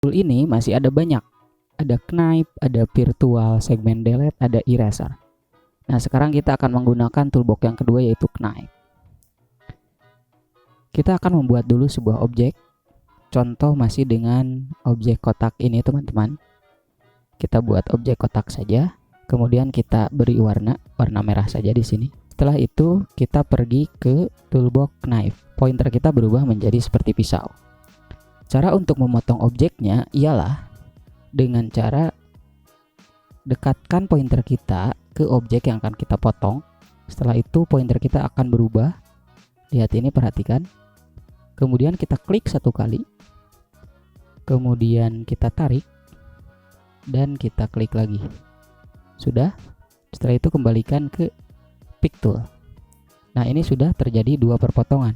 Tool ini masih ada banyak. Ada Knife, ada Virtual Segment Delete, ada Eraser. Nah, sekarang kita akan menggunakan toolbox yang kedua yaitu Knife. Kita akan membuat dulu sebuah objek. Contoh masih dengan objek kotak ini, teman-teman. Kita buat objek kotak saja. Kemudian kita beri warna merah saja di sini. Setelah itu kita pergi ke toolbox Knife. Pointer kita berubah menjadi seperti pisau. Cara untuk memotong objeknya ialah dengan cara dekatkan pointer kita ke objek yang akan kita potong. Setelah itu pointer kita akan berubah. Lihat ini, perhatikan. Kemudian kita klik satu kali. Kemudian kita tarik. Dan kita klik lagi. Sudah. Setelah itu kembalikan ke pick tool. Nah, ini sudah terjadi dua perpotongan.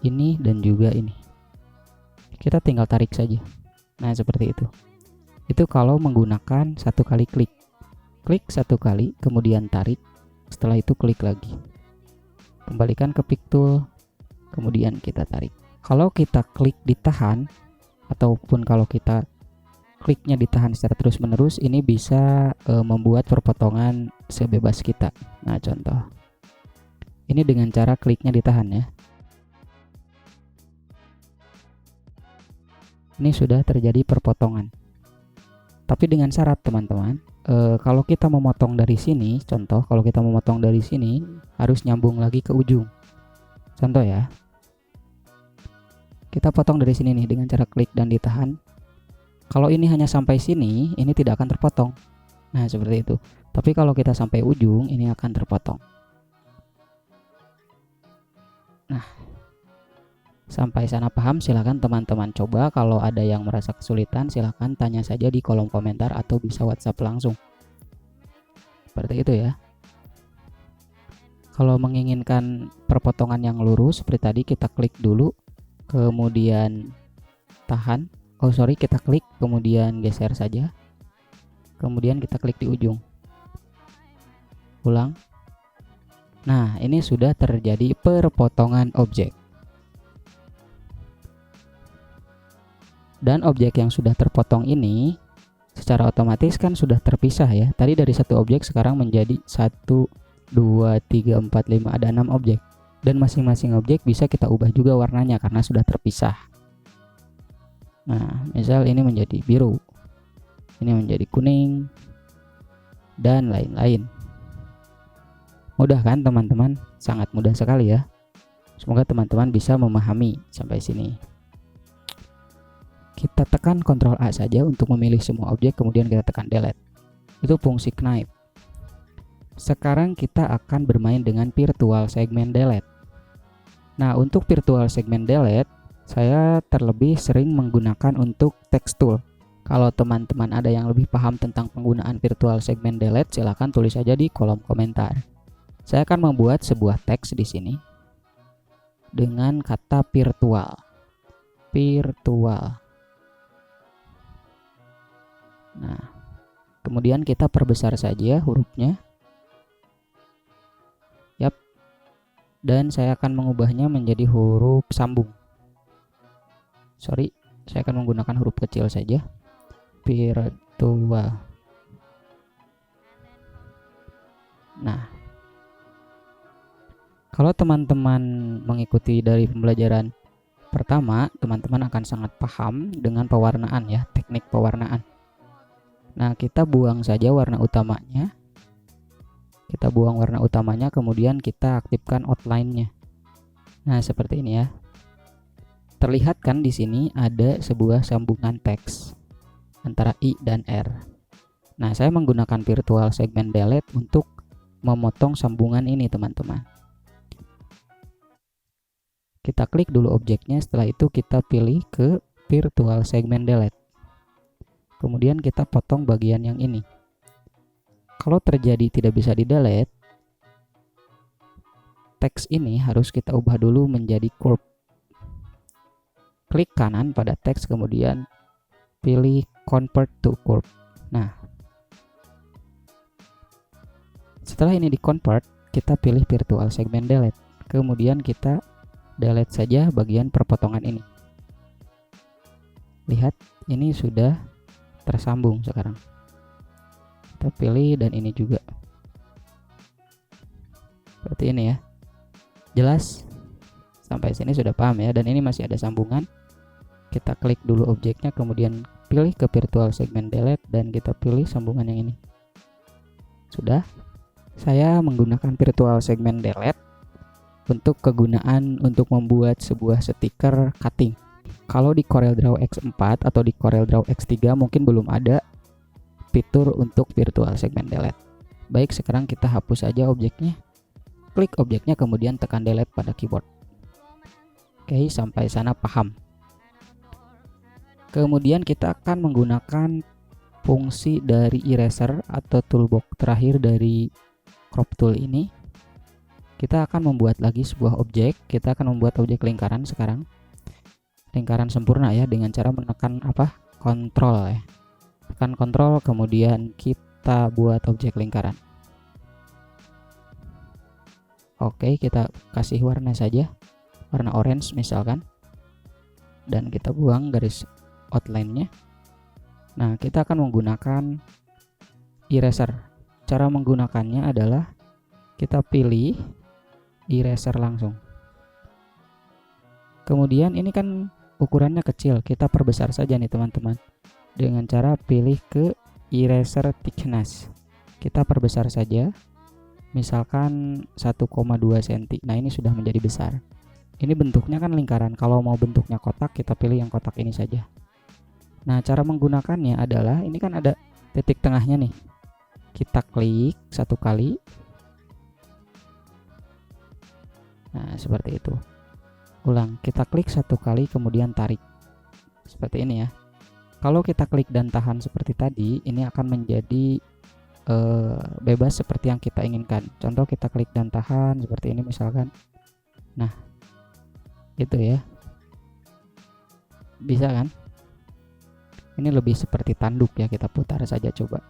Ini dan juga ini. Kita tinggal tarik saja. Nah, seperti itu. Itu kalau menggunakan satu kali klik. Klik satu kali, kemudian tarik. Setelah itu klik lagi. Kembalikan ke pick tool, kemudian kita tarik. Kalau kita klik ditahan, ataupun kalau kita kliknya ditahan secara terus menerus, ini bisa membuat perpotongan sebebas kita. Nah, contoh. Ini dengan cara kliknya ditahan ya. Ini sudah terjadi perpotongan. Tapi dengan syarat, teman-teman, kalau kita memotong dari sini, contoh kalau kita memotong dari sini harus nyambung lagi ke ujung. Contoh ya. Kita potong dari sini nih dengan cara klik dan ditahan. Kalau ini hanya sampai sini, ini tidak akan terpotong. Nah, seperti itu. Tapi kalau kita sampai ujung, ini akan terpotong. Nah, sampai sana paham? Silahkan teman-teman coba. Kalau ada yang merasa kesulitan, silahkan tanya saja di kolom komentar atau bisa WhatsApp langsung. Seperti itu ya. Kalau menginginkan perpotongan yang lurus seperti tadi, kita klik dulu, kemudian tahan. Kita klik, kemudian geser saja. Kemudian kita klik di ujung. Ulang. Nah, ini sudah terjadi perpotongan objek. Dan objek yang sudah terpotong ini secara otomatis kan sudah terpisah ya. Tadi dari satu objek sekarang menjadi 1, 2, 3, 4, 5, ada 6 objek. Dan masing-masing objek bisa kita ubah juga warnanya karena sudah terpisah. Nah, misal ini menjadi biru, ini menjadi kuning, dan lain-lain. Mudah kan teman-teman? Sangat mudah sekali ya. Semoga teman-teman bisa memahami sampai sini. Kita tekan Ctrl A saja untuk memilih semua objek, kemudian kita tekan delete. Itu fungsi Knife. Sekarang kita akan bermain dengan Virtual Segment Delete. Nah, untuk Virtual Segment Delete, saya terlebih sering menggunakan untuk text tool. Kalau teman-teman ada yang lebih paham tentang penggunaan Virtual Segment Delete, silahkan tulis saja di kolom komentar. Saya akan membuat sebuah teks di sini dengan kata virtual. Virtual. Nah, kemudian kita perbesar saja hurufnya. Yap. Dan saya akan mengubahnya menjadi huruf sambung. Saya akan menggunakan huruf kecil saja. Virtual. Nah, kalau teman-teman mengikuti dari pembelajaran pertama, teman-teman akan sangat paham dengan pewarnaan ya, teknik pewarnaan. Nah, kita buang saja warna utamanya. Kita buang warna utamanya, kemudian kita aktifkan outline-nya. Nah, seperti ini ya. Terlihat kan di sini ada sebuah sambungan teks antara I dan R. Nah, saya menggunakan Virtual Segment Delete untuk memotong sambungan ini, teman-teman. Kita klik dulu objeknya, setelah itu kita pilih ke Virtual Segment Delete. Kemudian kita potong bagian yang ini. Kalau terjadi tidak bisa di-delete, teks ini harus kita ubah dulu menjadi curve. Klik kanan pada teks, kemudian pilih Convert to Curve. Nah, setelah ini di-convert, kita pilih Virtual Segment Delete. Kemudian kita delete saja bagian perpotongan ini. Lihat, ini sudah tersambung sekarang. Kita pilih dan ini juga. Seperti ini ya. Jelas? Sampai sini sudah paham ya, dan ini masih ada sambungan. Kita klik dulu objeknya, kemudian pilih ke virtual segment delete dan kita pilih sambungan yang ini. Sudah. Saya menggunakan virtual segment delete untuk kegunaan untuk membuat sebuah stiker cutting. Kalau di CorelDRAW X4 atau di CorelDRAW X3 mungkin belum ada fitur untuk virtual segment delete. Baik, sekarang kita hapus saja objeknya. Klik objeknya kemudian tekan delete pada keyboard. Oke, sampai sana paham. Kemudian kita akan menggunakan fungsi dari eraser atau toolbox terakhir dari crop tool ini. Kita akan membuat lagi sebuah objek. Kita akan membuat objek lingkaran sekarang. Lingkaran sempurna ya, dengan cara menekan Kontrol ya. Tekan kontrol, kemudian kita buat objek lingkaran. Oke, kita kasih warna saja, warna orange misalkan, dan kita buang garis outline-nya. Nah, kita akan menggunakan eraser. Cara menggunakannya adalah kita pilih eraser langsung. Kemudian ini kan ukurannya kecil, kita perbesar saja nih teman-teman, dengan cara pilih ke eraser thickness. Kita perbesar saja, misalkan 1,2 cm. Nah, ini sudah menjadi besar. Ini bentuknya kan lingkaran. Kalau mau bentuknya kotak, kita pilih yang kotak ini saja. Nah, cara menggunakannya adalah ini kan ada titik tengahnya nih. Kita klik satu kali. Nah, seperti itu. Ulang, kita klik satu kali kemudian tarik. Seperti ini ya. Kalau kita klik dan tahan seperti tadi, ini akan menjadi bebas seperti yang kita inginkan. Contoh, kita klik dan tahan seperti ini misalkan. Nah, itu ya. Bisa kan? Ini lebih seperti tanduk ya, kita putar saja coba.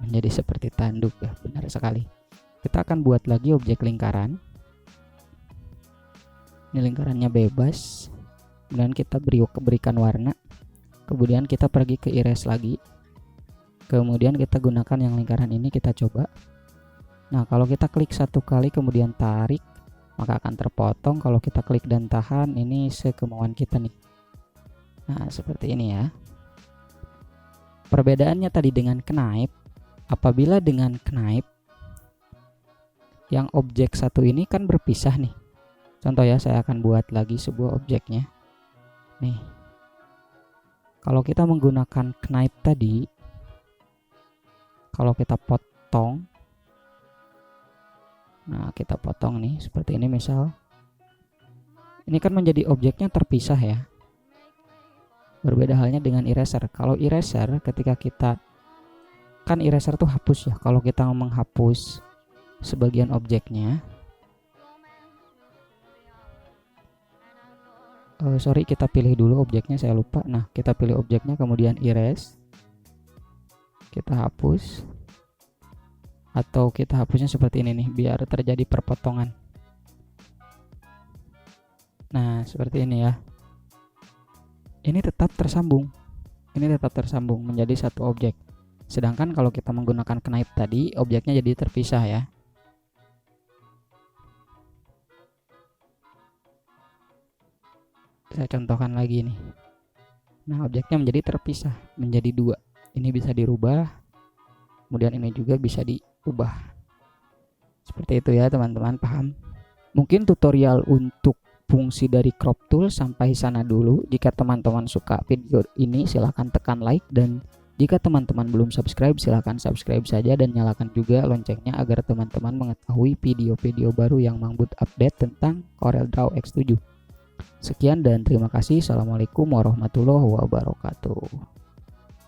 Menjadi seperti tanduk ya, benar sekali. Kita akan buat lagi objek lingkaran. Ini lingkarannya bebas. Kemudian kita berikan warna. Kemudian kita pergi ke erase lagi. Kemudian kita gunakan yang lingkaran ini, kita coba. Nah, kalau kita klik satu kali kemudian tarik, maka akan terpotong. Kalau kita klik dan tahan, ini sekemauan kita nih. Nah, seperti ini ya. Perbedaannya tadi dengan knife, apabila dengan knife, yang objek satu ini kan berpisah nih. Contoh ya, saya akan buat lagi sebuah objeknya. Nih. Kalau kita menggunakan knife tadi, kalau kita potong, nah kita potong nih seperti ini misal, ini kan menjadi objeknya terpisah ya. Berbeda halnya dengan eraser. Kalau eraser, ketika kita kan eraser tuh hapus ya. Kalau kita menghapus sebagian objeknya, sorry, kita pilih dulu objeknya, saya lupa. Nah, kita pilih objeknya kemudian erase. Kita hapus, atau kita hapusnya seperti ini nih biar terjadi perpotongan. Nah, seperti ini ya. Ini tetap tersambung. Ini tetap tersambung menjadi satu objek. Sedangkan kalau kita menggunakan knife tadi, objeknya jadi terpisah ya. Saya contohkan lagi nih. Nah, objeknya menjadi terpisah, menjadi dua. Ini bisa dirubah, kemudian ini juga bisa diubah. Seperti itu ya teman-teman, paham? Mungkin tutorial untuk fungsi dari crop tool sampai sana dulu. Jika teman-teman suka video ini, silahkan tekan like, dan jika teman-teman belum subscribe, silahkan subscribe saja dan nyalakan juga loncengnya agar teman-teman mengetahui video-video baru yang Mang Bud update tentang CorelDRAW X7. Sekian dan terima kasih. Assalamualaikum warahmatullahi wabarakatuh.